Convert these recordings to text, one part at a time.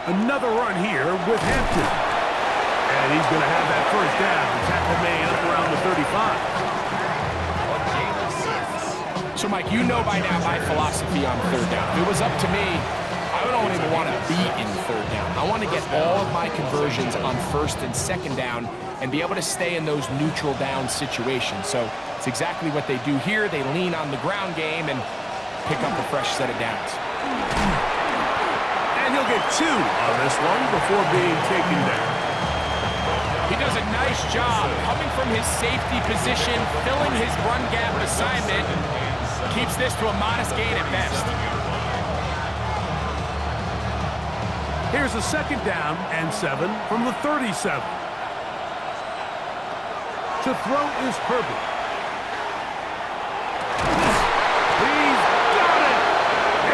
Another run here with Hampton. And he's going to have that first down. The tackle made up around the 35. So, Mike, you know by now my philosophy on third down. If it was up to me, I don't even want to be in third down. I want to get all of my conversions on first and second down and be able to stay in those neutral down situations. So it's exactly what they do here. They lean on the ground game and pick up a fresh set of downs. And he'll get 2 on this one before being taken down. He does a nice job coming from his safety position, filling his run gap assignment. Keeps this to a modest gain at best. Here's a second down and 7 from the 37. To throw is Herbert. He's got it!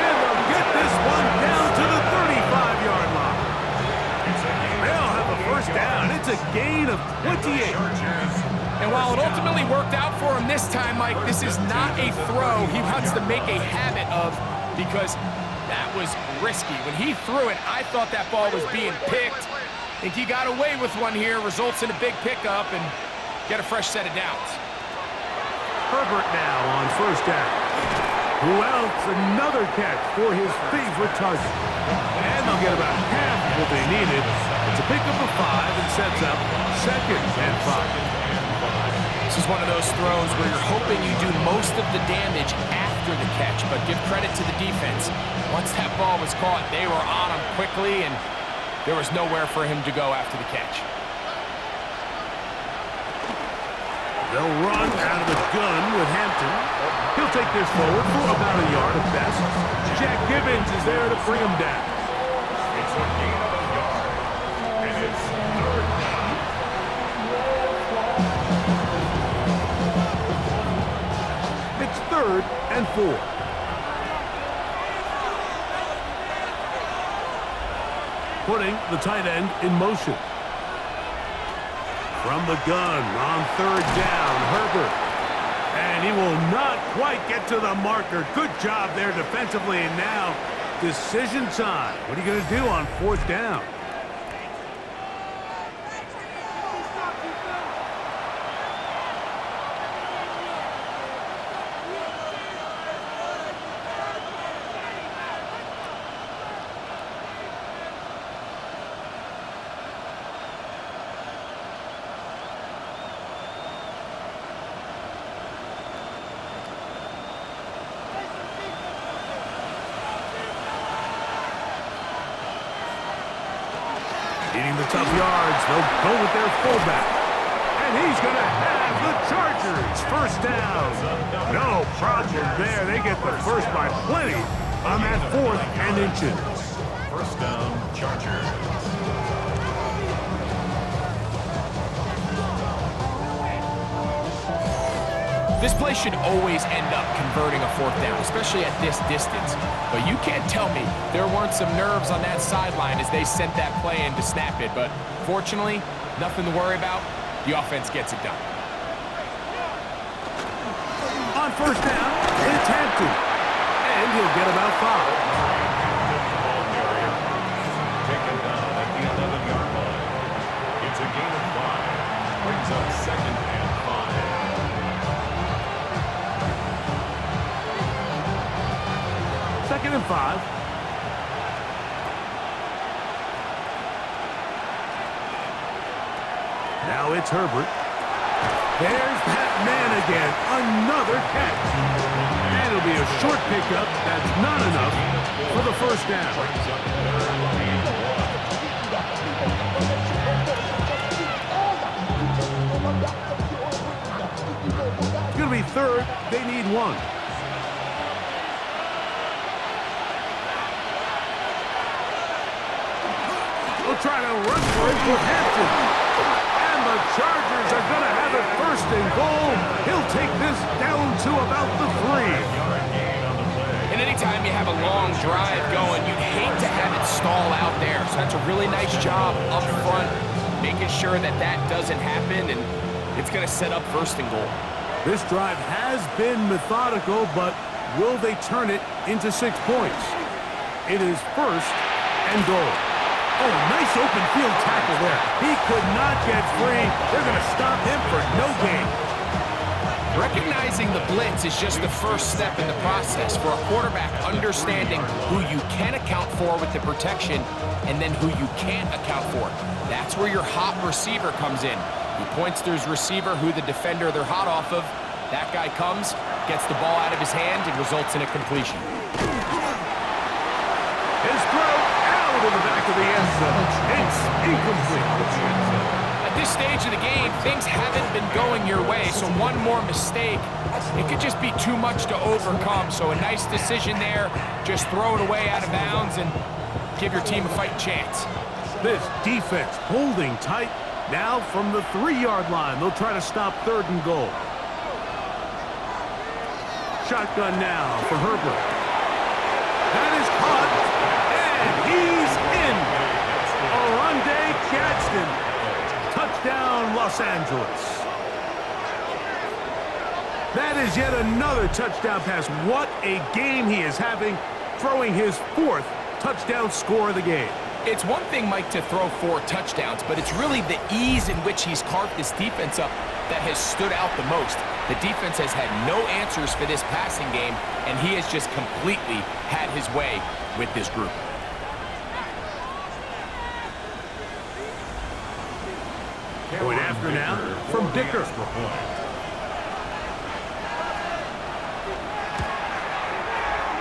And they'll get this one down to the 35-yard line. They'll have a first down. It's a gain of 28. And while it ultimately worked out for him this time, Mike, this is not a throw he wants to make a habit of because that was risky. When he threw it, I thought that ball was being picked. I think he got away with one here, results in a big pickup, and get a fresh set of downs. Herbert now on first down. Who else? Another catch for his favorite target. And they'll get about half of what they needed. It's a pickup of 5 and sets up second and 5. This is one of those throws where you're hoping you do most of the damage after the catch, but give credit to the defense. Once that ball was caught, they were on him quickly, and there was nowhere for him to go after the catch. They'll run out of the gun with Hampton. He'll take this forward for about a yard at best. Jack Gibbons is there to bring him down. It's a gain of a yard, and it's third down. It's 3rd and 4. Putting the tight end in motion. From the gun on 3rd down, Herbert. And he will not quite get to the marker. Good job there defensively. And now, decision time. What are you going to do on 4th down? Needing the tough yards, they'll go with their fullback. And he's going to have the Chargers first down. No problem there. They get the first by plenty on that 4th and inches. First down, Chargers. This play should always end up converting a 4th down, especially at this distance. But you can't tell me there weren't some nerves on that sideline as they sent that play in to snap it. But fortunately, nothing to worry about. The offense gets it done. On first down, it's Hampton. And he'll get about 5. Taken down at the 11-yard line. It's a gain of 5. Brings up 2nd and 5. 2nd and 5. Now it's Herbert. There's that man again. Another catch. And it'll be a short pickup. That's not enough for the first down. It's going to be 3rd. They need 1. We'll try to run for it with Hampton. And the Chargers are going to have it 1st and goal. He'll take this down to about the 3. And anytime you have a long drive going, you'd hate to have it stall out there. So that's a really nice job up front, making sure that that doesn't happen, and it's going to set up 1st and goal. This drive has been methodical, but will they turn it into 6 points? It is 1st and goal. Oh, nice open field tackle there. He could not get free. They're going to stop him for no gain. Recognizing the blitz is just the first step in the process for a quarterback understanding who you can account for with the protection and then who you can't account for. That's where your hot receiver comes in. He points to his receiver who the defender they're hot off of. That guy comes, gets the ball out of his hand, and results in a completion. His throw out of the back of the end zone. It's incomplete. At this stage of the game, things haven't been going your way, so one more mistake, it could just be too much to overcome. So a nice decision there, just throw it away out of bounds and give your team a fighting chance. This defense holding tight. Now from the 3-yard line, they'll try to stop 3rd and goal. Shotgun now for Herbert. That is caught, and he's in. Oronde Gadsden. Touchdown, Los Angeles. That is yet another touchdown pass. What a game he is having, throwing his 4th touchdown score of the game. It's one thing, Mike, to throw 4 touchdowns, but it's really the ease in which he's carved this defense up that has stood out the most. The defense has had no answers for this passing game, and he has just completely had his way with this group. Point after now from Dicker.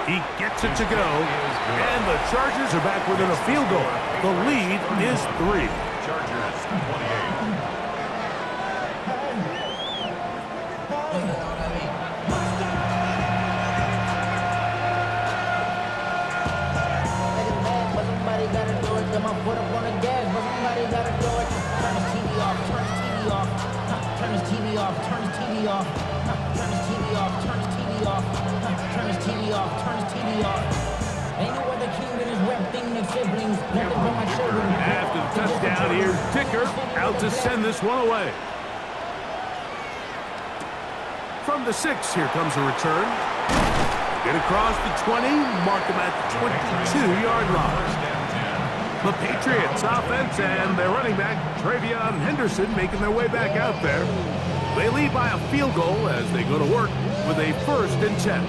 He gets it to go, and the Chargers are back within a field goal. The lead is 3. Chargers 28. Put up on the gas, but somebody gotta do it. Turn his TV off, turn his TV off. Turn his TV off, turn his TV off. Turn his TV off, turn his TV off. Turn his TV off, turn his TV off. Ain't no other king than his rep thing than siblings. Nothing but my children. After the touchdown, here's Dicker out to send this one away. From the 6, here comes a return. Get across the 20, mark him at the 22-yard line. The Patriots offense and their running back, Travion Henderson, making their way back out there. They lead by a field goal as they go to work with a 1st and 10.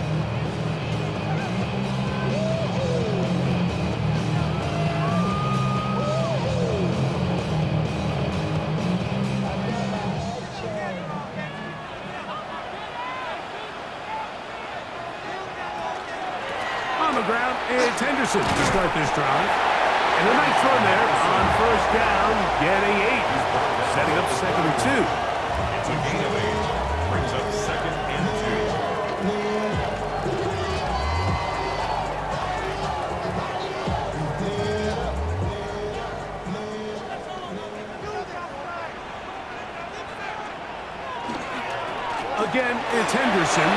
On the ground, it's Henderson to start this drive. And a nice run there on 1st down, getting 8. Setting up 2nd and 2. It's a gain of 8. Brings up 2nd and 2. Again, it's Henderson.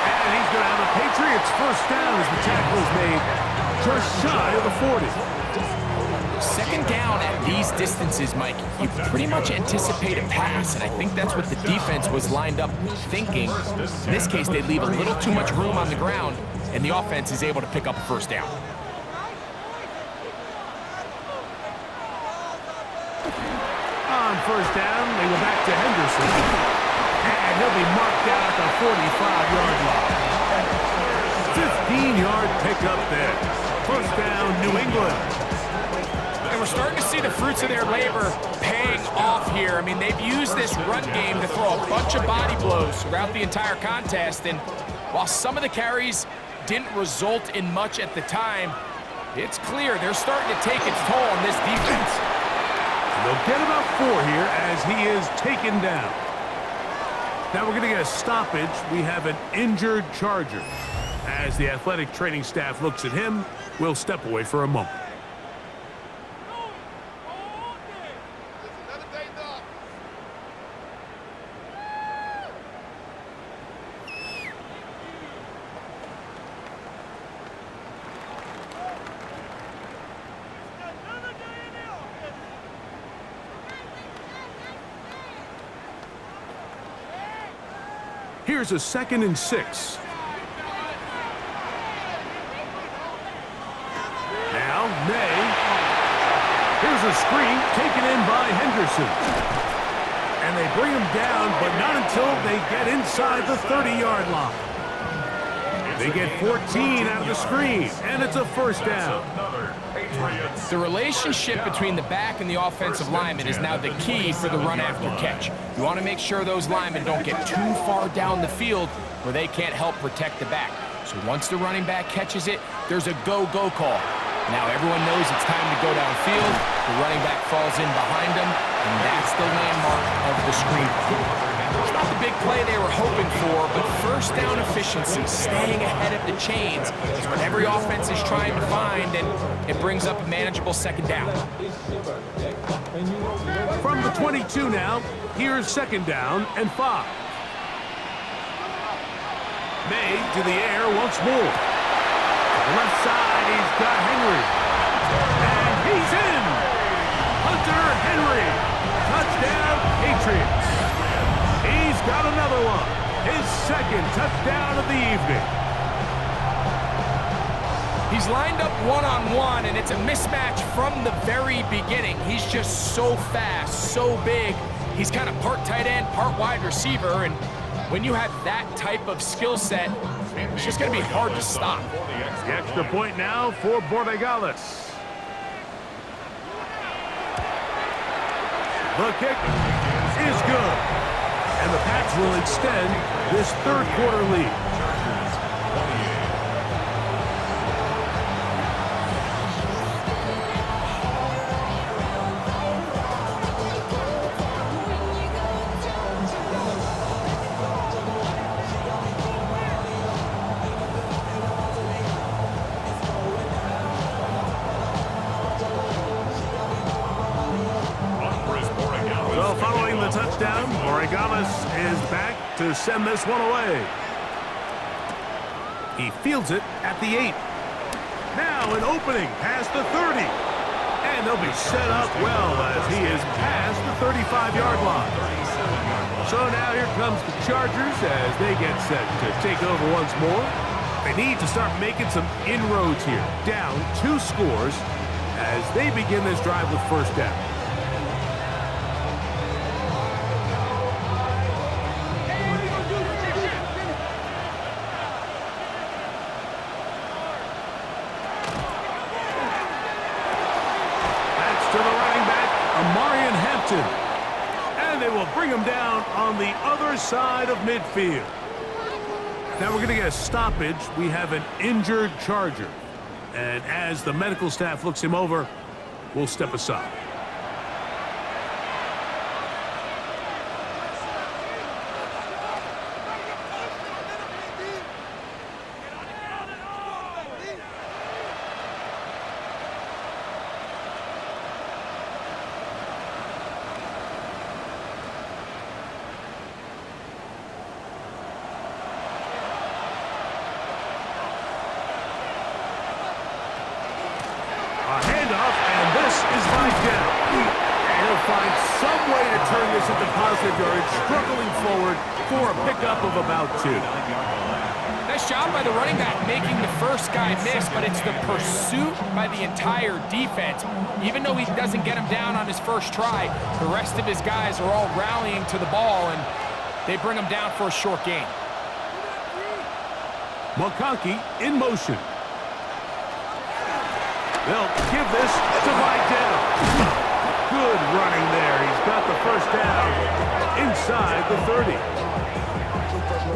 And he's going to have a Patriots 1st down as the tackle is made just shy of the 40. 2nd down at these distances, Mike, you pretty much anticipate a pass, and I think that's what the defense was lined up thinking. In this case, they leave a little too much room on the ground, and the offense is able to pick up a 1st down. On 1st down, they go back to Henderson. And he'll be marked down at the 45-yard line. 15-yard pickup there. 1st down, New England. And we're starting to see the fruits of their labor paying off here. I mean, they've used this run game to throw a bunch of body blows throughout the entire contest. And while some of the carries didn't result in much at the time, it's clear they're starting to take its toll on this defense. And they'll get about 4 here as he is taken down. Now we're going to get a stoppage. We have an injured Charger. As the athletic training staff looks at him, we'll step away for a moment. Here's a 2nd and 6. Now, May Here's a screen taken in by Henderson. And they bring him down, but not until they get inside the 30-yard line. They get 14 out of the screen, and it's a first down. The relationship between the back and the offensive lineman is now the key for the run after catch. You want to make sure those linemen don't get too far down the field where they can't help protect the back. So once the running back catches it, there's a go-go call. Now everyone knows it's time to go downfield. The running back falls in behind them, and that's the landmark of the screen play. It's not the big play they were hoping for, but first down efficiency, staying ahead of the chains, is what every offense is trying to find, and it brings up a manageable second down. From the 22 now, here's second down and 5. May to the air once more. To the left side, he's got Henry. And he's in! Hunter Henry. Touchdown, Patriots. He's got another one. His second touchdown of the evening. He's lined up one-on-one, and it's a mismatch from the very beginning. He's just so fast, so big. He's kind of part tight end, part wide receiver, and when you have that type of skill set, it's just going to be hard to stop. The extra point now for Borregales. The kick is good. And the Pats will extend this third quarter lead. So following the touchdown, Borregales is back to send this one away. He fields it at the 8. Now an opening past the 30. And they'll be set up well as he is past the 35-yard line. So now here comes the Chargers as they get set to take over once more. They need to start making some inroads here. Down 2 scores as they begin this drive with first down. And they will bring him down on the other side of midfield. Now we're going to get a stoppage. We have an injured Charger. And as the medical staff looks him over, we'll step aside. Find some way to turn this into positive yardage, struggling forward for a pickup of about 2. Nice job by the running back making the first guy miss, but it's the pursuit by the entire defense. Even though he doesn't get him down on his first try, the rest of his guys are all rallying to the ball, and they bring him down for a short gain. McConkey in motion. They'll give this to Vidal. Good running there. He's got the first down inside the 30.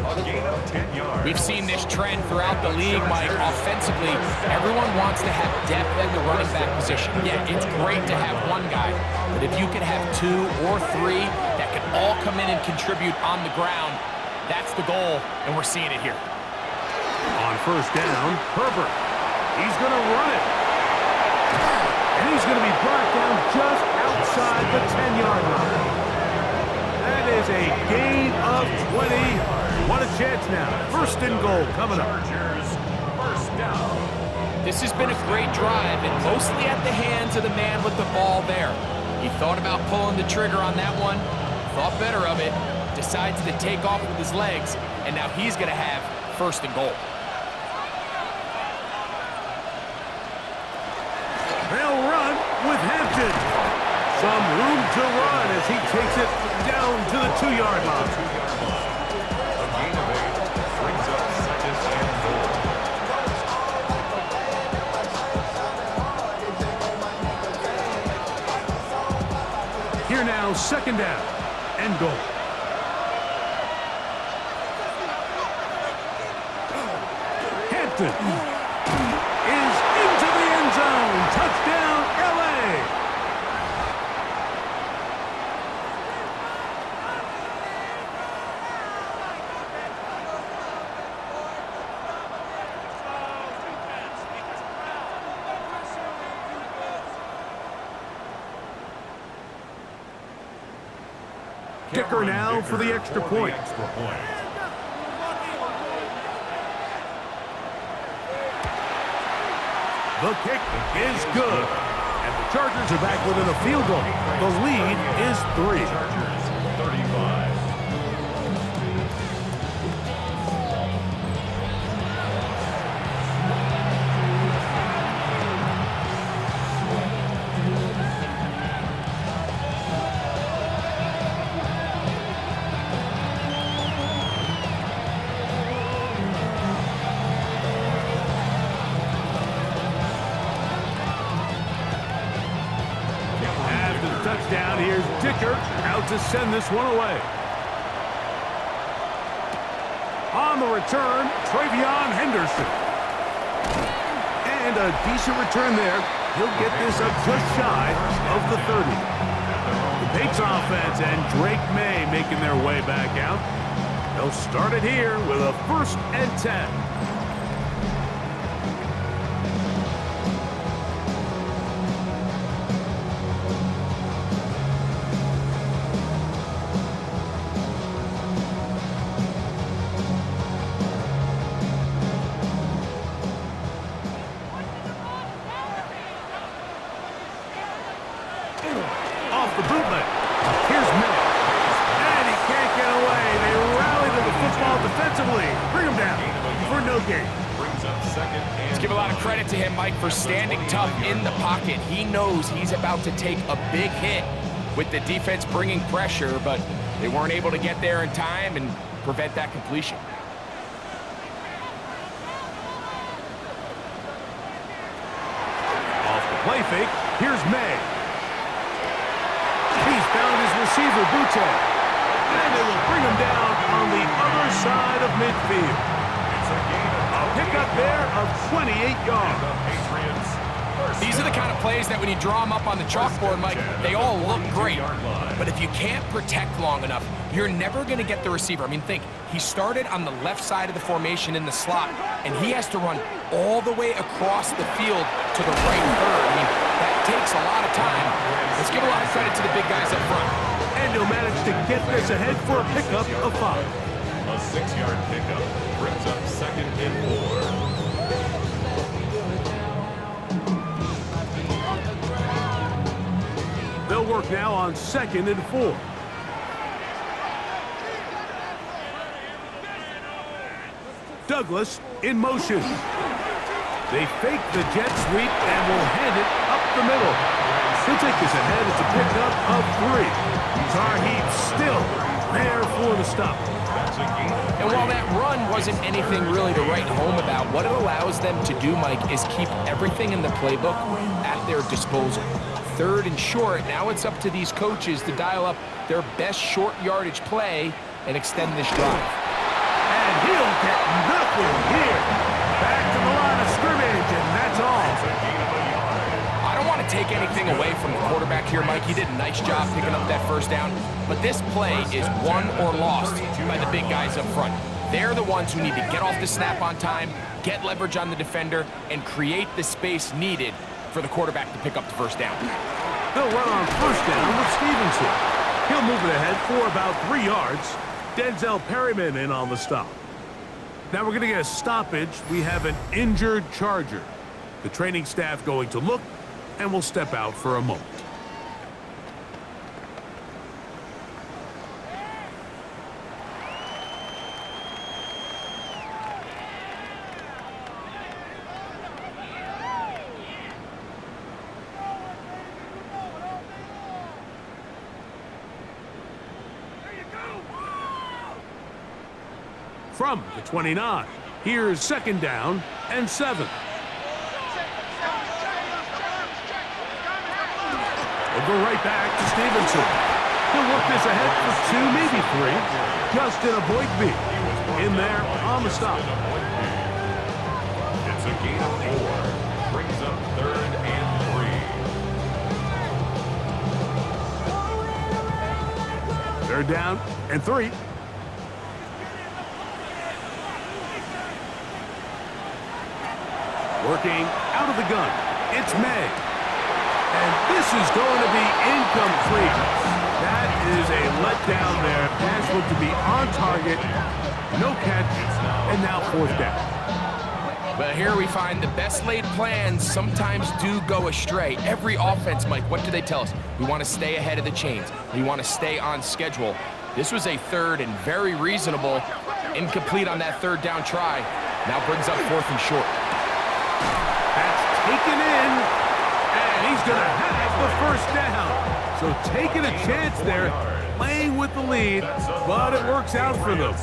A gain of 10 yards. We've seen this trend throughout the league, Mike. Offensively, everyone wants to have depth at the running back position. Yeah, it's great to have one guy, but if you can have 2 or 3 that can all come in and contribute on the ground, that's the goal, and we're seeing it here. On first down, Herbert. He's going to run it. And he's going to be brought down just outside the 10-yard line. That is a gain of 20. What a chance now. First and goal coming up. Chargers, first down. This has been a great drive, and mostly at the hands of the man with the ball there. He thought about pulling the trigger on that one, thought better of it, decides to take off with his legs, and now he's going to have first and goal. They'll run with Hampton. Hampton. Some room to run as he takes it down to the 2-yard line. A gain of 8 brings up second and goal. Here now, second down and goal. Hampton is into the end zone. Touchdown, L.A. Kicker now for the extra point. The kick is good. And the Chargers are back within a field goal. The lead is 3. Chargers 35. Touchdown. Here's Dicker out to send this one away. On the return, Travion Henderson. And a decent return there. He'll get this up just shy of the 30. The Patriots offense and Drake May making their way back out. They'll start it here with a 1st and 10. Off the bootleg. Here's May. And he can't get away. They rally to the football defensively. Bring him down for no gain. Brings up second and Let's give a lot of credit to him, Mike, for standing tough in the pocket. He knows he's about to take a big hit with the defense bringing pressure, but they weren't able to get there in time and prevent that completion. Off the play fake. Here's May. He's found his receiver, Butte. And it will bring him down on the other side of midfield. it's a gain A of pickup there of 28 yards. the Patriots. These are the kind of plays that when you draw them up on the chalkboard, Mike, they all look great. But if you can't protect long enough, you're never going to get the receiver. I mean, think, he started on the left side of the formation in the slot, and he has to run all the way across the field to the right third. I mean, that takes a lot of time. Let's give a lot of credit to the big guys up front. And he'll manage to get this ahead for a pickup of 5. A 6-yard pickup brings up second and 4. They'll work now on 2nd and 4. Douglas in motion. They fake the jet sweep and will hand it up the middle. He'll take this ahead. It's a pickup of 3. Tarheed still there for the stop. And while that run wasn't anything really to write home about, what it allows them to do, Mike, is keep everything in the playbook at their disposal. 3rd and short, now it's up to these coaches to dial up their best short yardage play and extend this drive. And he'll get nothing here. Back to the line of scrimmage, and that's all. I don't want to take anything away from the quarterback here, Mike. He did a nice job picking up that 1st down. But this play is won or lost by the big guys up front. They're the ones who need to get off the snap on time, get leverage on the defender, and create the space needed for the quarterback to pick up the 1st down. They'll run on 1st down with Stevenson. He'll move it ahead for about 3 yards. Denzel Perryman in on the stop. Now we're going to get a stoppage. We have an injured Charger. The training staff going to look, and we'll step out for a moment. from the 29. Here's 2nd down and 7. We'll go right back to Stevenson. He'll work this ahead for 2, maybe 3. Justin Herbert in there on the stop. It's a gain of 4. Brings up 3rd and 3. 3rd down and 3. Working out of the gun. It's May. And this is going to be incomplete. That is a letdown there. Pass looked to be on target. No catch. And now 4th down. But here we find the best laid plans sometimes do go astray. Every offense, Mike, what do they tell us? We want to stay ahead of the chains. We want to stay on schedule. This was a 3rd and very reasonable. Incomplete on that 3rd down try. Now brings up 4th and short. That's taken in. And he's going to have the 1st down. So taking a chance there, playing with the lead, but it works out for them.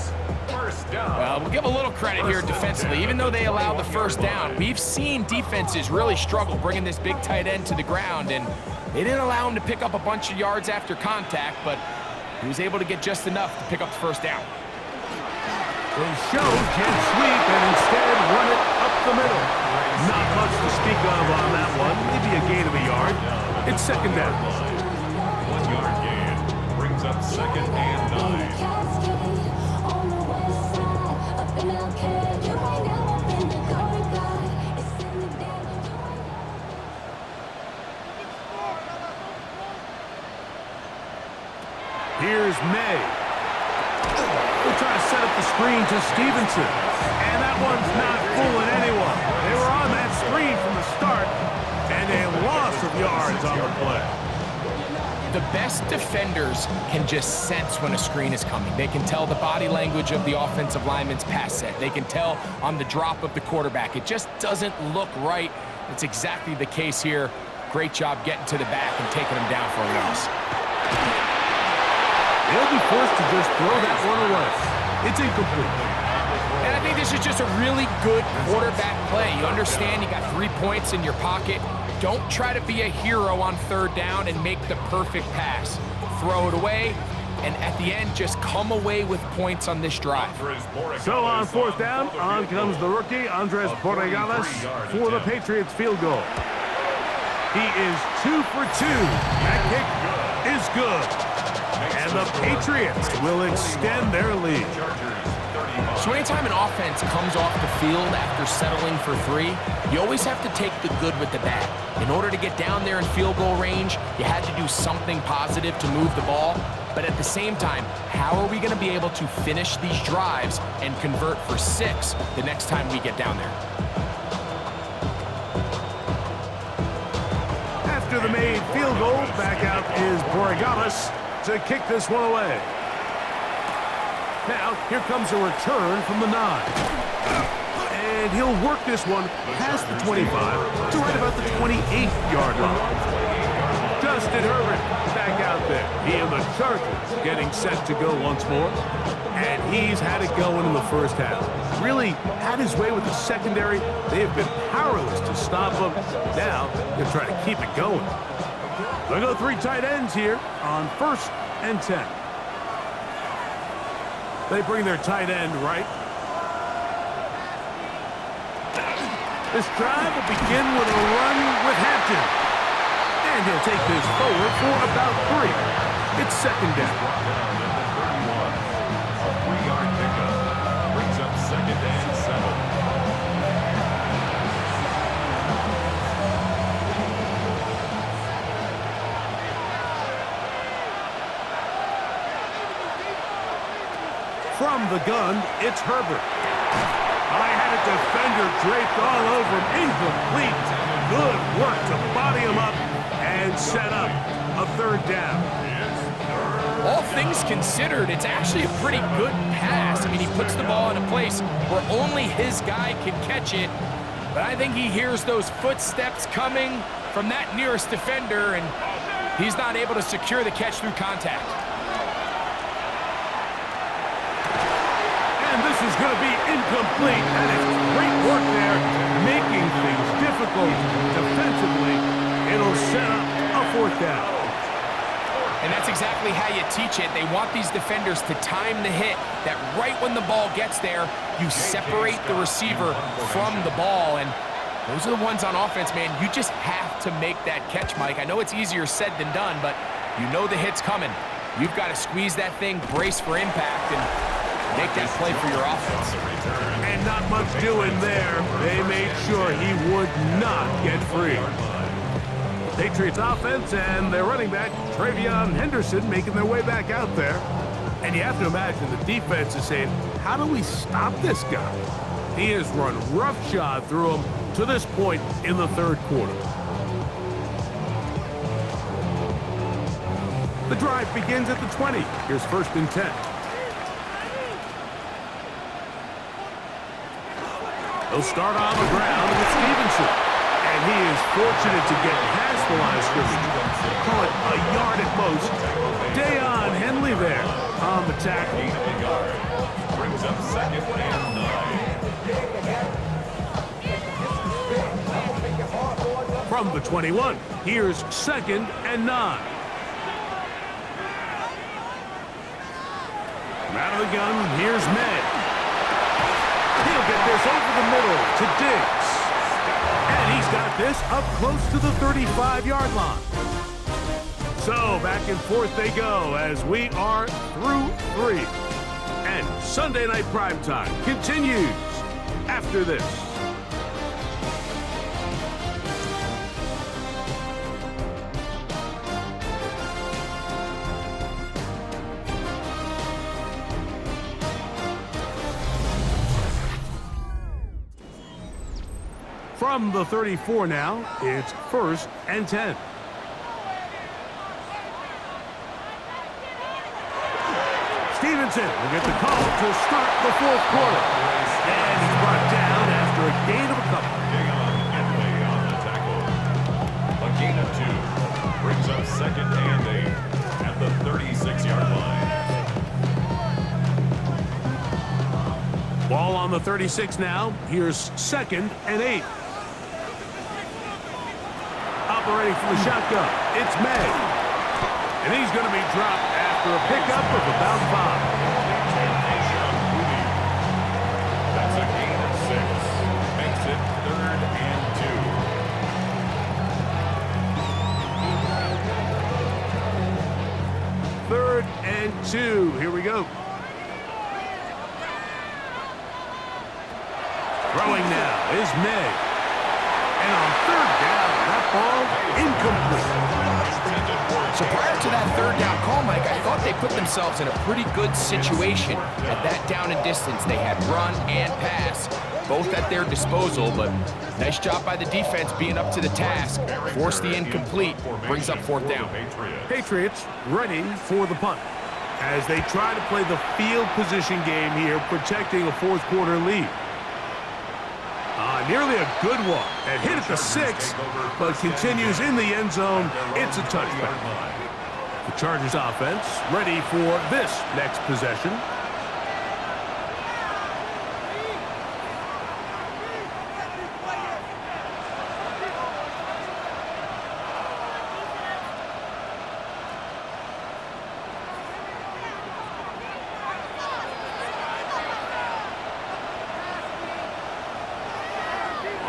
Well, we'll give a little credit here defensively. Even though they allowed the 1st down, we've seen defenses really struggle bringing this big tight end to the ground, and they didn't allow him to pick up a bunch of yards after contact, but he was able to get just enough to pick up the 1st down. They show jet sweep and instead run it up the middle. Not much to speak of on that one. Maybe a gain of a yard. It's 2nd down. 1-yard gain. Brings up 2nd and 9. Here's May. We'll try to set up the screen to Stevenson. And that one's not fooling anyone. They were on that screen from the start, and a loss of yards on the play. The best defenders can just sense when a screen is coming. They can tell the body language of the offensive lineman's pass set. They can tell on the drop of the quarterback. It just doesn't look right. It's exactly the case here. Great job getting to the back and taking him down for a loss. They'll be forced to just throw that one away. It's incomplete. And I think this is just a really good quarterback play. You understand you got 3 points in your pocket. Don't try to be a hero on 3rd down and make the perfect pass. Throw it away, and at the end, just come away with points on this drive. So on 4th down, on comes the rookie, Andres Borregales, for the Patriots field goal. He is 2 for 2. That kick is good. And the Patriots will extend their lead. So anytime an offense comes off the field after settling for 3, you always have to take the good with the bad. In order to get down there in field goal range, you had to do something positive to move the ball. But at the same time, how are we going to be able to finish these drives and convert for 6 the next time we get down there? After the made field goal, back out is Borregales to kick this one away. Now, here comes a return from the 9. And he'll work this one past the 25 to right about the 28-yard line. Justin Herbert back out there. He and the Chargers getting set to go once more. And he's had it going in the 1st half. Really had his way with the secondary. They have been powerless to stop him. Now, they're trying to keep it going. They'll go 3 tight ends here on 1st and 10. They bring their tight end right. This drive will begin with a run with Hampton. And he'll take this forward for about 3. It's 2nd down. A 3-yard pickup. Brings up 2nd and 7. From the gun, it's Herbert. I had a defender draped all over him. Incomplete. Good work to body him up and set up a 3rd down. All things considered, it's actually a pretty good pass. I mean, he puts the ball in a place where only his guy can catch it. But I think he hears those footsteps coming from that nearest defender, and he's not able to secure the catch through contact. And this is going to be incomplete. That is great work there, making things difficult defensively. It'll set up a fourth down. And that's exactly how you teach it. They want these defenders to time the hit, that right when the ball gets there, you separate the receiver from the ball. And those are the ones on offense, man. You just have to make that catch, Mike. I know it's easier said than done, but you know the hit's coming. You've got to squeeze that thing, brace for impact, and make that play for your offense. And not much doing there. They made sure he would not get free. Patriots offense and their running back, Travion Henderson, making their way back out there. And you have to imagine the defense is saying, how do we stop this guy? He has run roughshod through him to this point in the third quarter. The drive begins at the 20. Here's 1st and 10. They'll start on the ground with Stevenson. And he is fortunate to get past the line of scrimmage. Call it a yard at most. Deion Henley there on the tackle. Brings up 2nd and 9. From the 21, here's 2nd and 9. Out of the gun, here's May. He'll get this over the middle to Diggs. And he's got this up close to the 35-yard line. So back and forth they go as we are through 3. And Sunday Night Primetime continues after this. From the 34 now, it's 1st and 10. Stevenson will get the call to start the 4th quarter. And he's brought down after a gain of a couple. Henley on the tackle. A gain of 2. Brings up 2nd and 8 at the 36-yard line. Ball on the 36 now. Here's 2nd and 8. Operating from the shotgun, it's May. And he's going to be dropped after a pickup of about 5. That's a gain of 6. Makes it 3rd and 2. 3rd and 2. Here we go. Throwing now is May. And on 3rd down, that ball incomplete. So prior to that 3rd down call, Mike, I thought they put themselves in a pretty good situation at that down and distance. They had run and pass, both at their disposal, but nice job by the defense being up to the task. Force the incomplete, brings up 4th down. Patriots ready for the punt as they try to play the field position game here, protecting a 4th quarter lead. Nearly a good one. It hit at the 6, but continues in the end zone. It's a touchback. The Chargers offense ready for this next possession.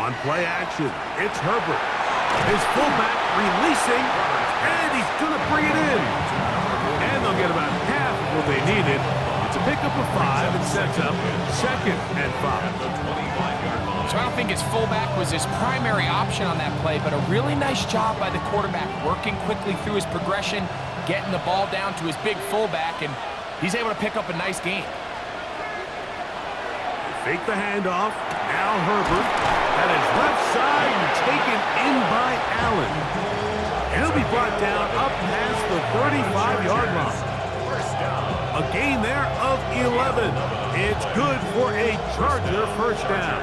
On play action, it's Herbert. His fullback releasing, and he's going to bring it in. And they'll get about half of what they needed. It's a pickup of 5 and sets up 2nd and 5. So I don't think his fullback was his primary option on that play, but a really nice job by the quarterback working quickly through his progression, getting the ball down to his big fullback, and he's able to pick up a nice gain. Fake the handoff. Al Herbert at his left side and taken in by Allen. And he'll be brought down up past the 35-yard line. A gain there of 11. It's good for a Charger 1st down.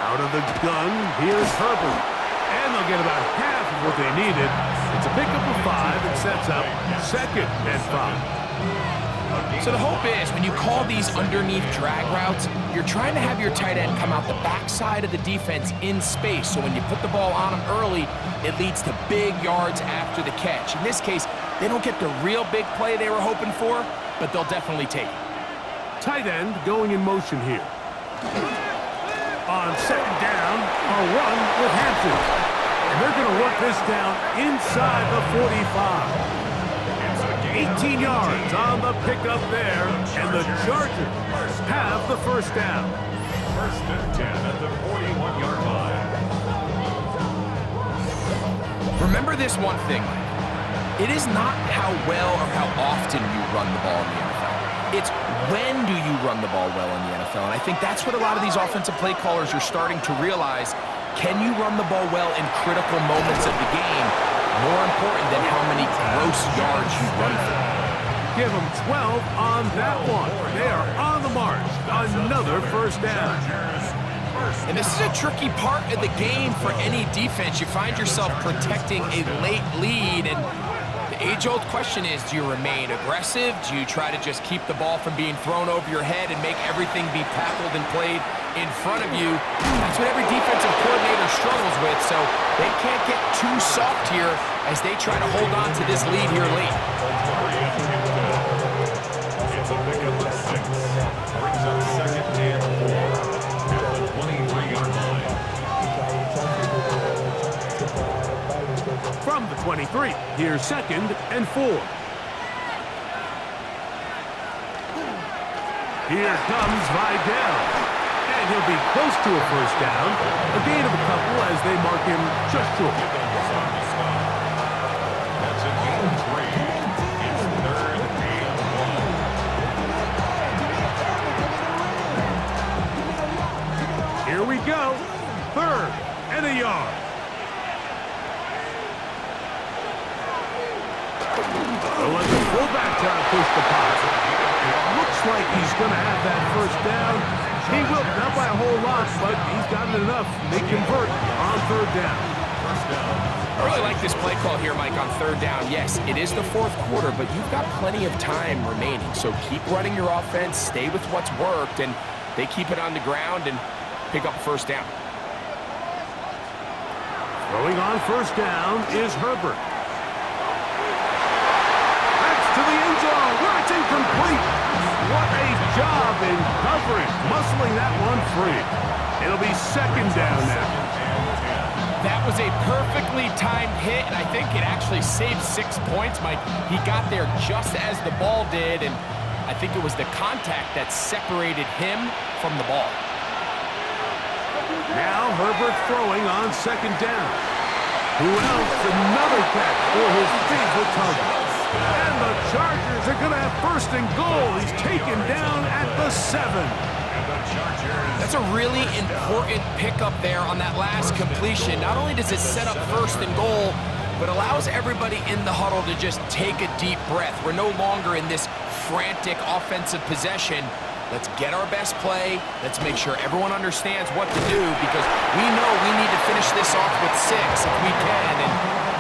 Out of the gun, here's Herbert. And they'll get about half of what they needed. It's a pickup of 5 and sets up 2nd and 5. So the hope is when you call these underneath drag routes, you're trying to have your tight end come out the backside of the defense in space. So when you put the ball on him early, it leads to big yards after the catch. In this case, they don't get the real big play they were hoping for, but they'll definitely take it. Tight end going in motion here. On 2nd down, a run with Hampton. And they're going to work this down inside the 45. 18 yards on the pickup there, and the Chargers have the first down. 1st and 10 at the 41-yard line. Remember this one thing, it is not how well or how often you run the ball in the NFL. It's when do you run the ball well in the NFL, and I think that's what a lot of these offensive play callers are starting to realize. Can you run the ball well in critical moments of the game? More important than how many gross yards you run for. Give them 12 on that one. They are on the march. Another first down. And this is a tricky part of the game for any defense. You find yourself protecting a late lead, and the age-old question is, do you remain aggressive? Do you try to just keep the ball from being thrown over your head and make everything be tackled and played in front of you? That's what every defensive coordinator struggles with, so they can't get too soft here as they try to hold on to this lead here late. It's a pickup of 6. Brings up 2nd and 4 at the 23-yard line. From the 23, here's 2nd and 4. Here comes Vidal. And he'll be close to a first down. A gain of a couple as they mark him just short. That's a gain of 3. It's 3rd and 1. Here we go. 3rd and a yard. They'll let the fullback try to push the pocket. It looks like he's going to have that first down. He will, not by a whole lot, but he's gotten enough. They convert on 3rd down. I really like this play call here, Mike, on 3rd down. Yes, it is the 4th quarter, but you've got plenty of time remaining. So keep running your offense, stay with what's worked, and they keep it on the ground and pick up 1st down. Throwing on 1st down is Herbert. That's to the end zone, where it's incomplete. What a job in covering, muscling that one free. It'll be 2nd down now. That was a perfectly timed hit, and I think it actually saved 6 points, Mike. He got there just as the ball did, and I think it was the contact that separated him from the ball. Now Herbert throwing on 2nd down. Who else? Another catch for his favorite target. And the Chargers are going to have 1st and goal. He's taken down at the 7. That's a really important pickup there on that last completion. Not only does it set up 1st and goal, but allows everybody in the huddle to just take a deep breath. We're no longer in this frantic offensive possession. Let's get our best play. Let's make sure everyone understands what to do, because we know we need to finish this off with 6 if we can. And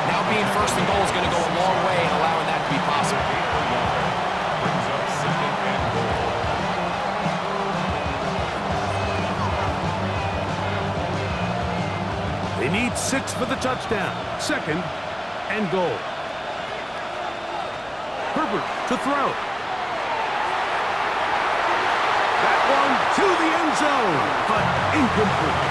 now being 1st and goal is going to go a long way in allowing that to be possible. Brings up 2nd and goal. They need 6 for the touchdown. 2nd and goal. Herbert to throw. That one to the end zone, but incomplete.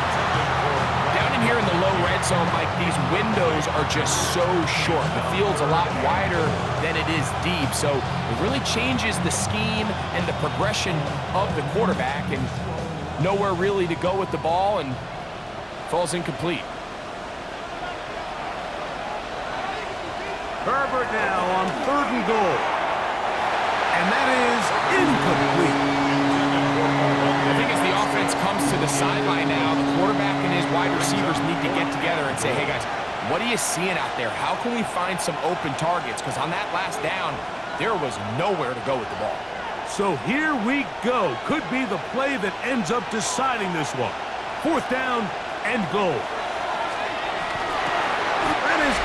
Down in here in the low red zone, Mike, these windows are just so short. The field's a lot wider than it is deep, so it really changes the scheme and the progression of the quarterback, and nowhere really to go with the ball, and falls incomplete. Herbert now on 3rd and goal. And that is incomplete. I think as the offense comes to the sideline now, the quarterback and his wide receivers need to get together and say, hey guys, what are you seeing out there? How can we find some open targets? Because on that last down, there was nowhere to go with the ball. So here we go. Could be the play that ends up deciding this one. 4th down and goal.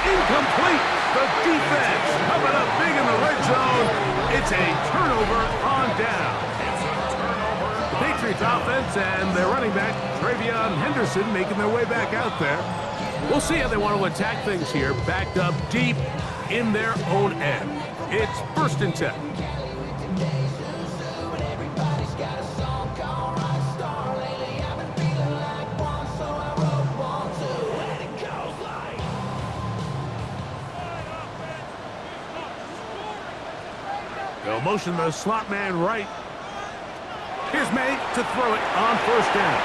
incomplete. The defense coming up big in the red zone. It's a turnover on down. The Patriots offense and their running back, Travion Henderson, making their way back out there. We'll see how they want to attack things here, backed up deep in their own end. It's 1st and 10. They'll motion the slot man right. Here's May to throw it on 1st down.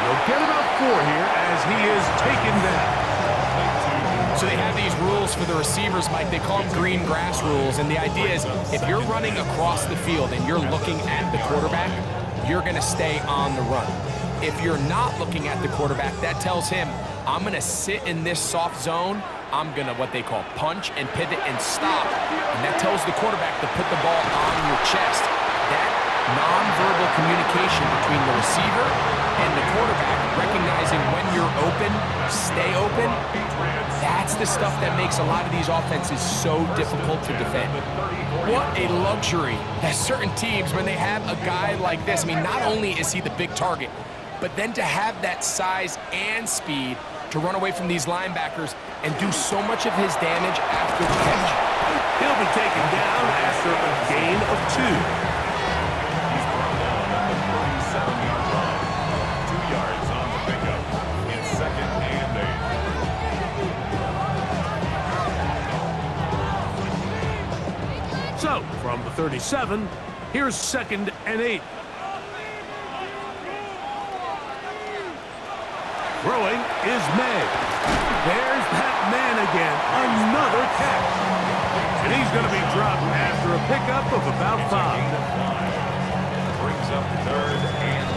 He'll get about 4 here as he is taken down. So they have these rules for the receivers, Mike. They call them green grass rules. And the idea is if you're running across the field and you're looking at the quarterback, you're going to stay on the run. If you're not looking at the quarterback, that tells him, I'm going to sit in this soft zone. I'm going to what they call punch and pivot and stop. And that tells the quarterback to put the ball on your chest. That nonverbal communication between the receiver and the quarterback, recognizing when you're open, stay open, that's the stuff that makes a lot of these offenses so difficult to defend. What a luxury that certain teams, when they have a guy like this, I mean, not only is he the big target, but then to have that size and speed to run away from these linebackers and do so much of his damage after the catch. He'll be taken down after a gain of 2. He's brought down at the 37-yard line. 2 yards on the pickup. It's 2nd and 8. So, from the 37, here's 2nd and 8. Throwing is May. There's that man again. Another catch. And he's going to be dropped after a pickup of about 5. Brings up 3rd and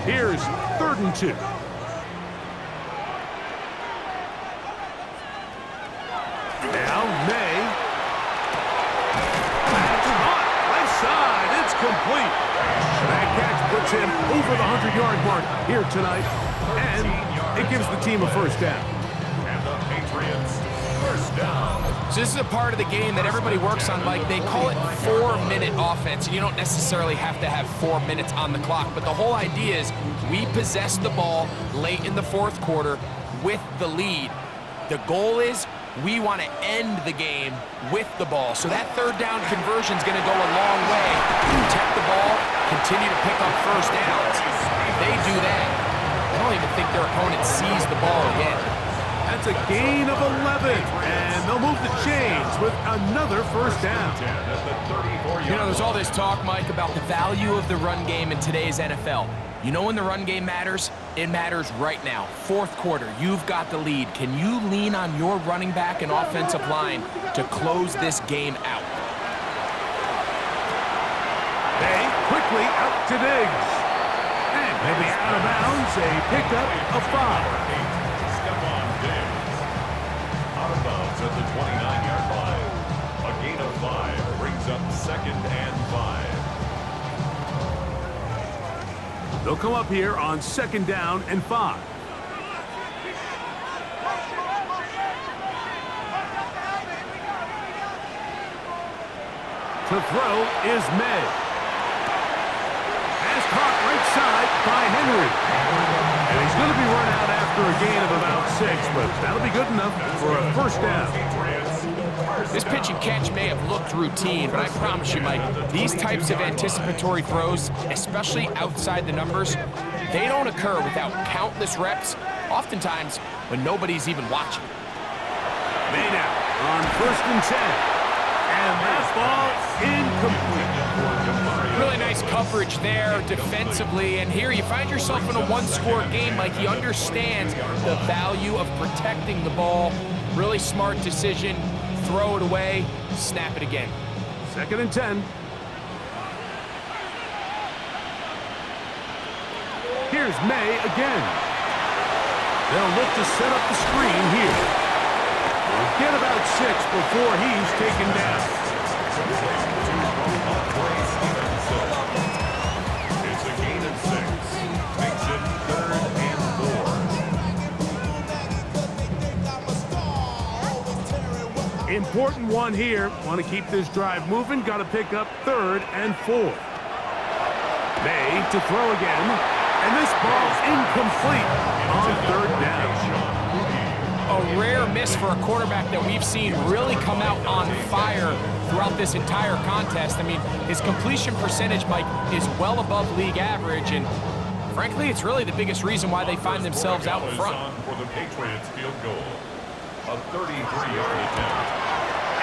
2. Here's 3rd and 2. Now May. That's hot. Left side. It's complete. That catch puts him over the 100-yard mark here tonight. And it gives the team a 1st down. And the Patriots, 1st down. So this is a part of the game that everybody works on, Mike. They call it 4-minute offense. You don't necessarily have to have 4 minutes on the clock, but the whole idea is we possess the ball late in the 4th quarter with the lead. The goal is we want to end the game with the ball. So that 3rd down conversion is going to go a long way. Protect the ball, continue to pick up 1st downs. If they do that, I don't even think their opponent sees the ball again. That's a gain of 11, and they'll move the chains with another 1st down. You know, there's all this talk, Mike, about the value of the run game in today's NFL. You know when the run game matters? It matters right now. 4th quarter, you've got the lead. Can you lean on your running back and offensive line to close this game out? They quickly out to Diggs. And maybe out of bounds, a pickup of 5. Out of bounds at the 29-yard line. A gain of 5 brings up 2nd and 5. They'll come up here on 2nd down and 5. To throw is May. Pass caught right side by Henry. And he's going to be run out after a gain of about 6, but that'll be good enough for a 1st down. This pitch and catch may have looked routine, but I promise you, Mike, these types of anticipatory throws, especially outside the numbers, they don't occur without countless reps, oftentimes when nobody's even watching. May now on 1st and 10. And that ball incomplete. Really nice coverage there defensively, and here you find yourself in a 1-score game, Mike. He understands the value of protecting the ball. Really smart decision. Throw it away, snap it again. 2nd and 10. Here's May again. They'll look to set up the screen here. They'll get about 6 before he's taken down. It's a gain of 6. Important one here. Want to keep this drive moving. Got to pick up 3rd and 4. May to throw again. And this ball's incomplete on 3rd down. A rare miss for a quarterback that we've seen really come out on fire throughout this entire contest. I mean, his completion percentage, Mike, is well above league average, and frankly, it's really the biggest reason why they find themselves out in front. For the Patriots field goal, a 33-yard attempt.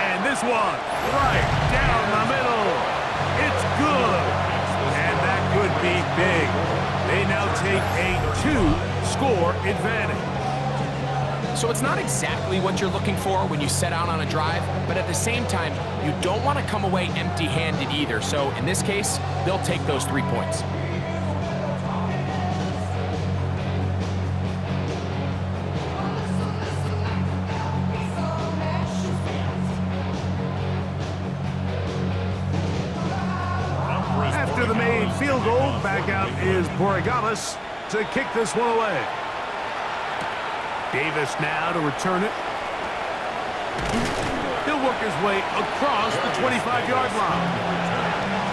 And this one, right down the middle. It's good. And that could be big. They now take a 2-score advantage. So it's not exactly what you're looking for when you set out on a drive, but at the same time, you don't want to come away empty-handed either. So in this case, they'll take those 3 points. After the made field goal, back out is Borregales to kick this one away. Davis now to return it. He'll work his way across the 25-yard line.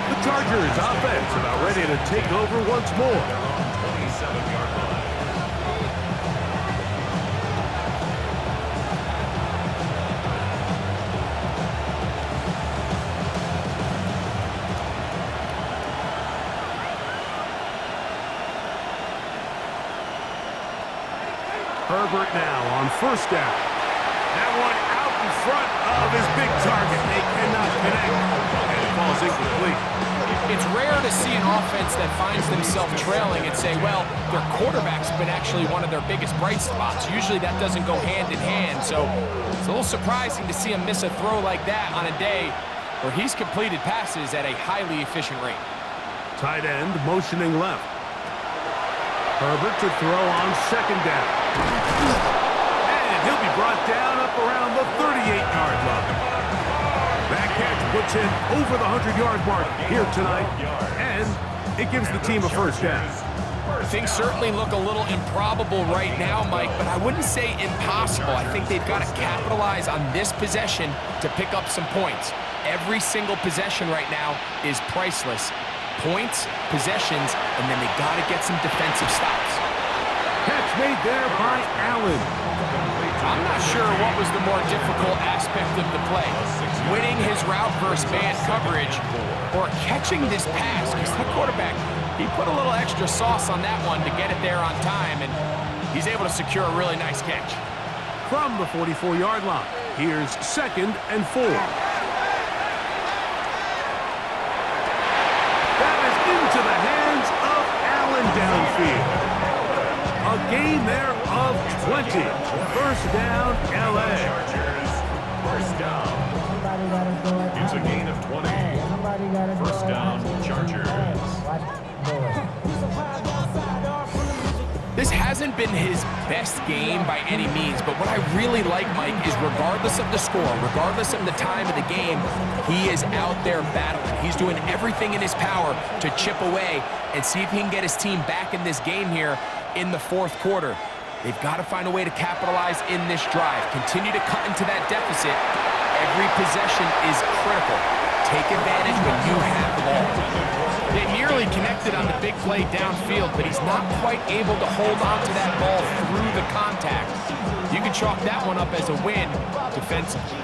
The Chargers offense about ready to take over once more. 27-yard line. Herbert now on 1st down. That one out in front of his big target. They cannot connect, and it falls incomplete. It's rare to see an offense that finds themselves trailing and say, well, their quarterback's been actually one of their biggest bright spots. Usually that doesn't go hand in hand, so it's a little surprising to see him miss a throw like that on a day where he's completed passes at a highly efficient rate. Tight end motioning left. Herbert to throw on 2nd down. And he'll be brought down up around the 38-yard line. That catch puts him over the 100-yard mark here tonight, and it gives the team a 1st down. Things certainly look a little improbable right now, Mike, but I wouldn't say impossible. I think they've got to capitalize on this possession to pick up some points. Every single possession right now is priceless. Points, possessions, and then they got to get some defensive stops. Catch made there by Allen. I'm not sure what was the more difficult aspect of the play. Winning his route versus man coverage or catching this pass, because that quarterback, he put a little extra sauce on that one to get it there on time, and he's able to secure a really nice catch. From the 44-yard line, here's 2nd and 4. That is into the hands of Allen downfield. A gain there of 20. 1st down, L.A. Chargers, 1st down. It's a gain of 20. 1st down, Chargers. This hasn't been his best game by any means, but what I really like, Mike, is regardless of the score, regardless of the time of the game, he is out there battling. He's doing everything in his power to chip away and see if he can get his team back in this game here in the 4th quarter. They've got to find a way to capitalize in this drive. Continue to cut into that deficit. Every possession is critical. Take advantage when you have the ball. They nearly connected on the big play downfield, but he's not quite able to hold on to that ball through the contact. You can chalk that one up as a win defensively.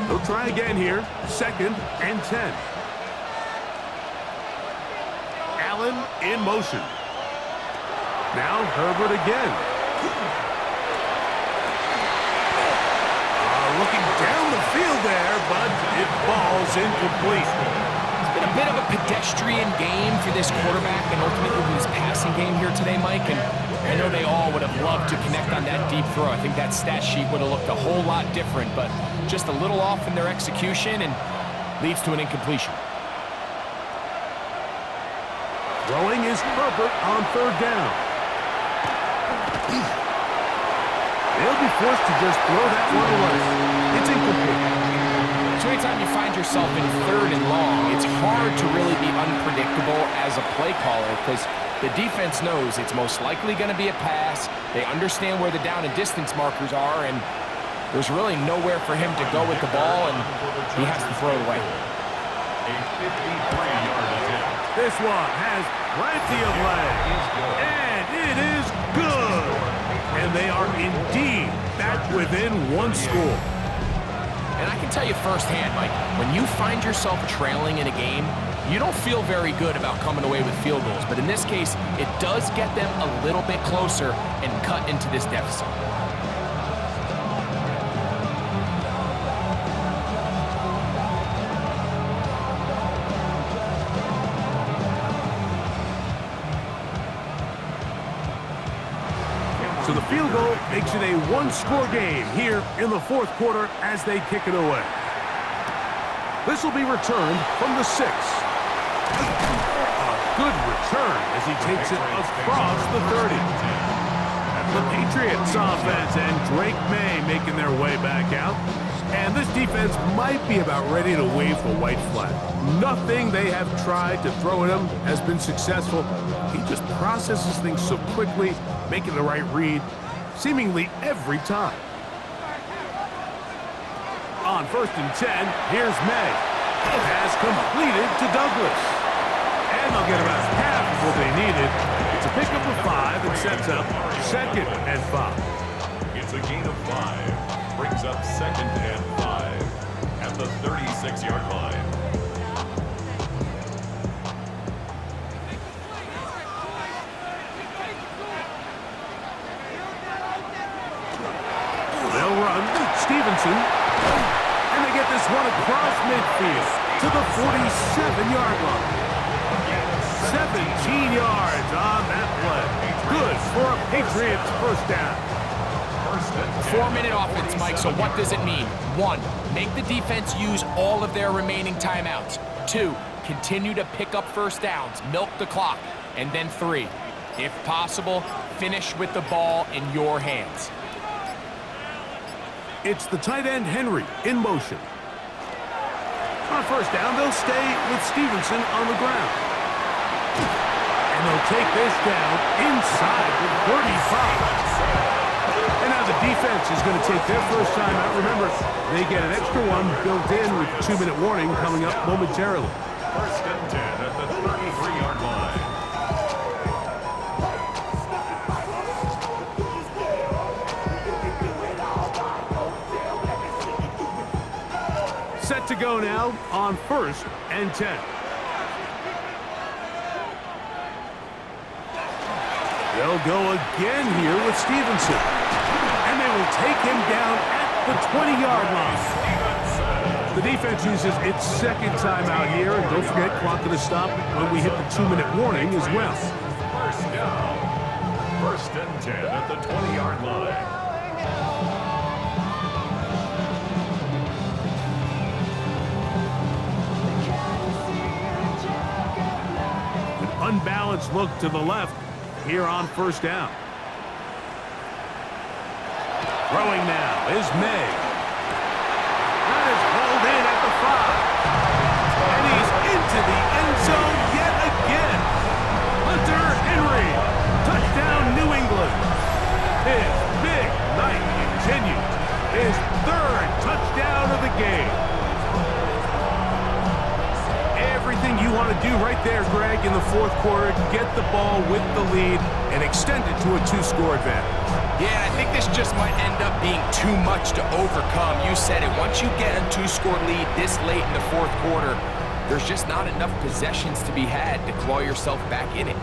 They'll try again here. 2nd and 10. Allen in motion. Now Herbert again. Looking down the field there, but it falls incomplete. It's been a bit of a pedestrian game for this quarterback and ultimately his passing game here today, Mike. And I know they all would have loved to connect on that deep throw. I think that stat sheet would have looked a whole lot different, but just a little off in their execution and leads to an incompletion. Throwing is Herbert on 3rd down. They'll be forced to just throw that one away. It's incomplete. So anytime you find yourself in 3rd and long, it's hard to really be unpredictable as a play caller because the defense knows it's most likely going to be a pass. They understand where the down and distance markers are, and There's really nowhere for him to go with the ball, and he has to throw it away. A 53-yard attempt. This one has plenty of legs, and it is good. And they are indeed back within one score. And I can tell you firsthand, Mike, when you find yourself trailing in a game, you don't feel very good about coming away with field goals. But in this case, it does get them a little bit closer and cut into this deficit. So the field goal makes it a one-score game here in the fourth quarter as they kick it away. This will be returned from the 6. A good return as he takes it across the 30. The Patriots offense and Drake May making their way back out. And this defense might be about ready to wave the white flag. Nothing they have tried to throw at him has been successful. He just processes things so quickly, making the right read, seemingly every time. On 1st and 10, here's May. Pass completed to Douglas. And they'll get about half of what they needed. It's a pickup of 5 and sets up 2nd and 5. It's a gain of 5. Brings up 2nd and 5 at the 36-yard line. They'll run Stevenson. And they get this one across midfield to the 47-yard line. 17 yards on that play. Good for a Patriots first down. 4-minute offense, Mike, so what does it mean? 1, make the defense use all of their remaining timeouts. 2, continue to pick up first downs, milk the clock. And then 3, if possible, finish with the ball in your hands. It's the tight end Henry in motion. On first down, they'll stay with Stevenson on the ground. And they'll take this down inside the 35. And now the defense is going to take their first time out. Remember, they get an extra one built in with 2-minute warning coming up momentarily. 1st and 10 at the 33-yard line. Set to go now on 1st and 10. They'll go again here with Stevenson. And they will take him down at the 20-yard line. The defense uses its 2nd timeout here. And don't forget, clock going to stop when we hit the 2-minute warning as well. First down. 1st and 10 at the 20-yard line. An unbalanced look to the left here on 1st down. Throwing now is May. That is hauled in at the 5. And he's into the end zone yet again. Hunter Henry. Touchdown, New England. His big night continues. His 3rd touchdown of the game. Everything you want to do right there, Greg, in the 4th quarter, get the ball with the lead and extend it to a 2-score advantage. Yeah, I think this just might end up being too much to overcome. You said it. Once you get a 2-score lead this late in the 4th quarter, there's just not enough possessions to be had to claw yourself back in it.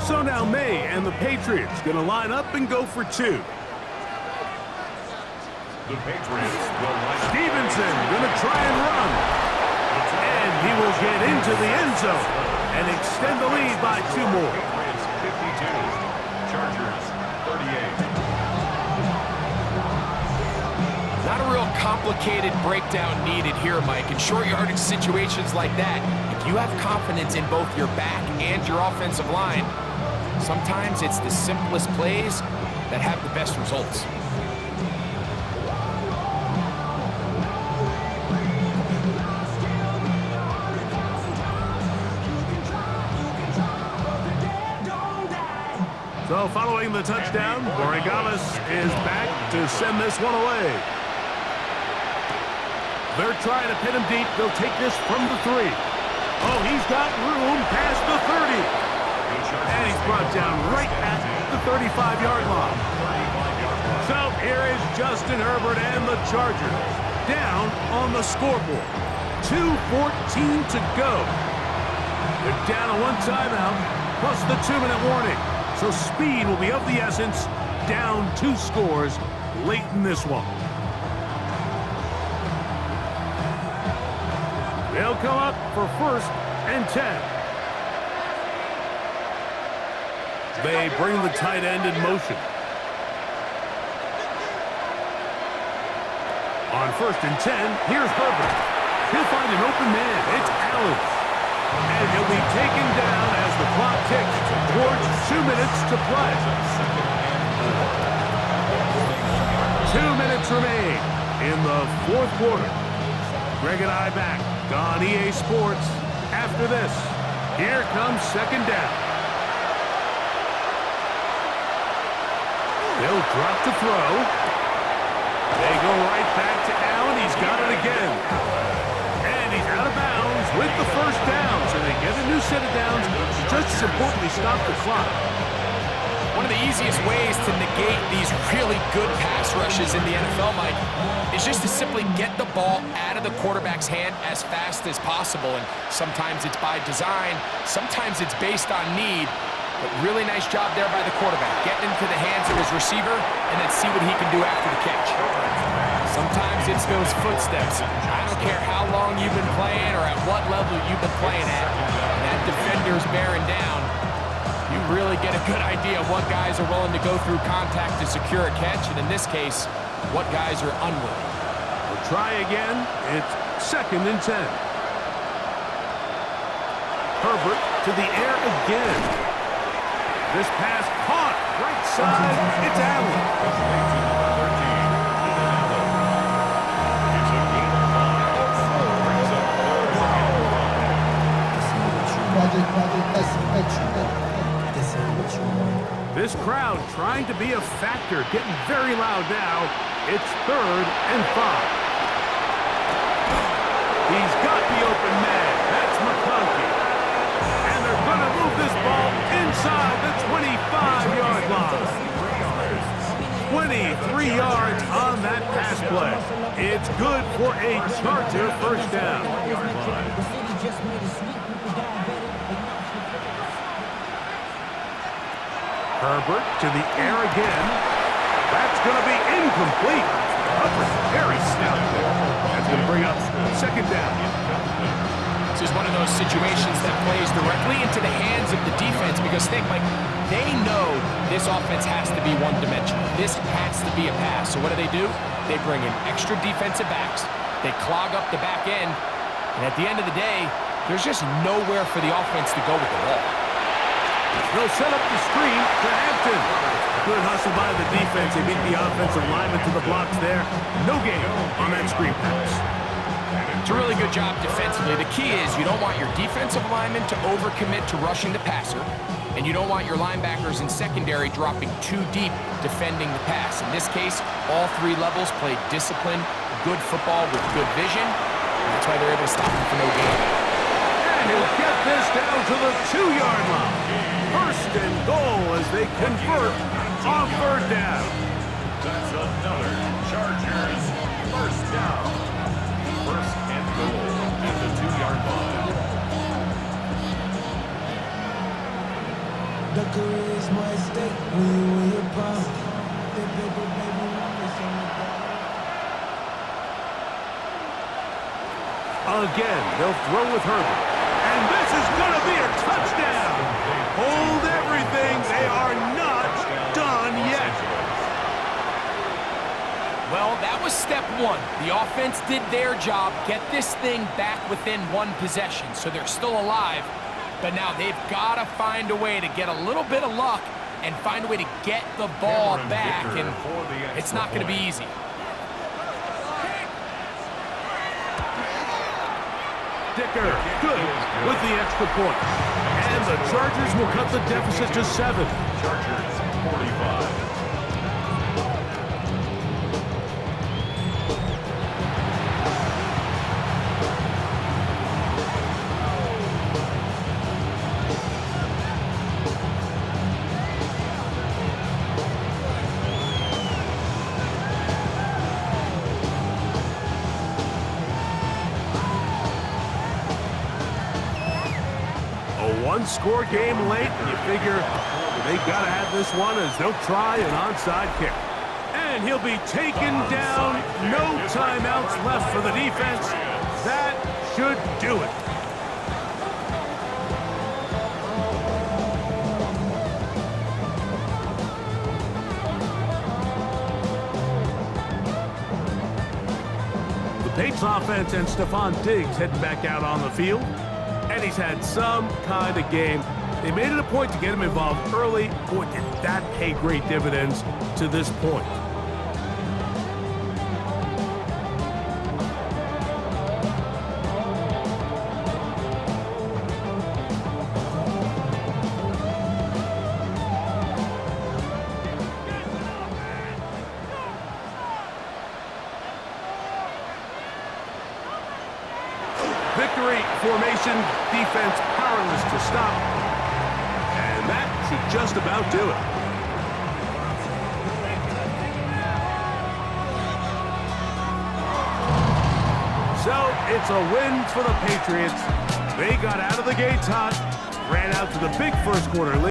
So now May and the Patriots going to line up and go for 2. The Patriots will line up. Stevenson going to try and run. And he will get into the end zone and extend the lead by 2 more. Patriots 52, Chargers 38. Not a real complicated breakdown needed here, Mike. In short yardage situations like that, if you have confidence in both your back and your offensive line, sometimes it's the simplest plays that have the best results. So following the touchdown, Borregales is back to send this one away. They're trying to pin him deep. They'll take this from the 3. Oh, he's got room past the 30. And he's brought down right at the 35-yard line. So here is Justin Herbert and the Chargers down on the scoreboard. 2:14 to go. They're down to 1 timeout, plus the 2-minute warning. So speed will be of the essence, down 2 scores late in this one. They'll come up for 1st and 10. They bring the tight end in motion. On 1st and 10, here's Herbert. He'll find an open man. It's Allen. And he'll be taken down as the clock ticks towards 2 minutes to play. 2 minutes remain in the 4th quarter. Greg and I back on EA Sports after this. Here comes 2nd down. They'll drop to throw. They go right back to Allen. He's got it again. And he's out of bounds with the 1st down. So they get a new set of downs. Just as importantly, stop the clock. One of the easiest ways to negate these really good pass rushes in the NFL, Mike, is just to simply get the ball out of the quarterback's hand as fast as possible. And sometimes it's by design, sometimes it's based on need. But really nice job there by the quarterback, getting into the hands of his receiver and then see what he can do after the catch. Sometimes it's those footsteps. I don't care how long you've been playing or at what level you've been playing at. That defender's bearing down. You really get a good idea of what guys are willing to go through contact to secure a catch, and in this case, what guys are unwilling. We'll try again. It's 2nd and 10. Herbert to the air again. This pass caught right side. It's Allen. This crowd trying to be a factor, getting very loud now. It's 3rd and 5. He's got the open man. That's McConkey. And they're going to move this ball inside the 25-yard line. 23 yards on that pass play. It's good for a Charger 1st down. Herbert to the air again. That's going to be incomplete. Very stout there. That's going to bring up 2nd down. This is one of those situations that plays directly into the hands of the defense because think, Mike, they know this offense has to be one-dimensional. This has to be a pass. So what do? They bring in extra defensive backs. They clog up the back end. And at the end of the day, there's just nowhere for the offense to go with the ball. They'll set up the screen to Hampton. Good hustle by the defense. They beat the offensive lineman to the blocks there. No gain on that screen pass. It's a really good job defensively. The key is you don't want your defensive linemen to overcommit to rushing the passer, and you don't want your linebackers in secondary dropping too deep defending the pass. In this case, all 3 levels played disciplined, good football with good vision, and that's why they're able to stop him for no gain. And he'll get this down to the 2-yard line. 1st and goal as they convert on 3rd down. That's another Chargers 1st down. 1st and goal at the 2-yard line. Again, they'll throw with Herbert. And this is going to be a touchdown. Hold everything. They are not done yet. Well, that was step 1. The offense did their job, get this thing back within 1 possession, so they're still alive. But now they've got to find a way to get a little bit of luck and find a way to get the ball back, and it's not going to be easy. Dicker, good with the extra point. And the Chargers will cut the deficit to 7. Chargers 45. A one-score game late, and you figure they got to have this one as they'll try an onside kick. And he'll be taken down. No timeouts left for the defense. That should do it. The Patriots offense and Stephon Diggs heading back out on the field. And he's had some kind of game. They made it a point to get him involved early. Boy, did that pay great dividends to this point. Victory formation, defense powerless to stop. And that should just about do it. So it's a win for the Patriots. They got out of the gates hot, ran out to the big first quarter lead.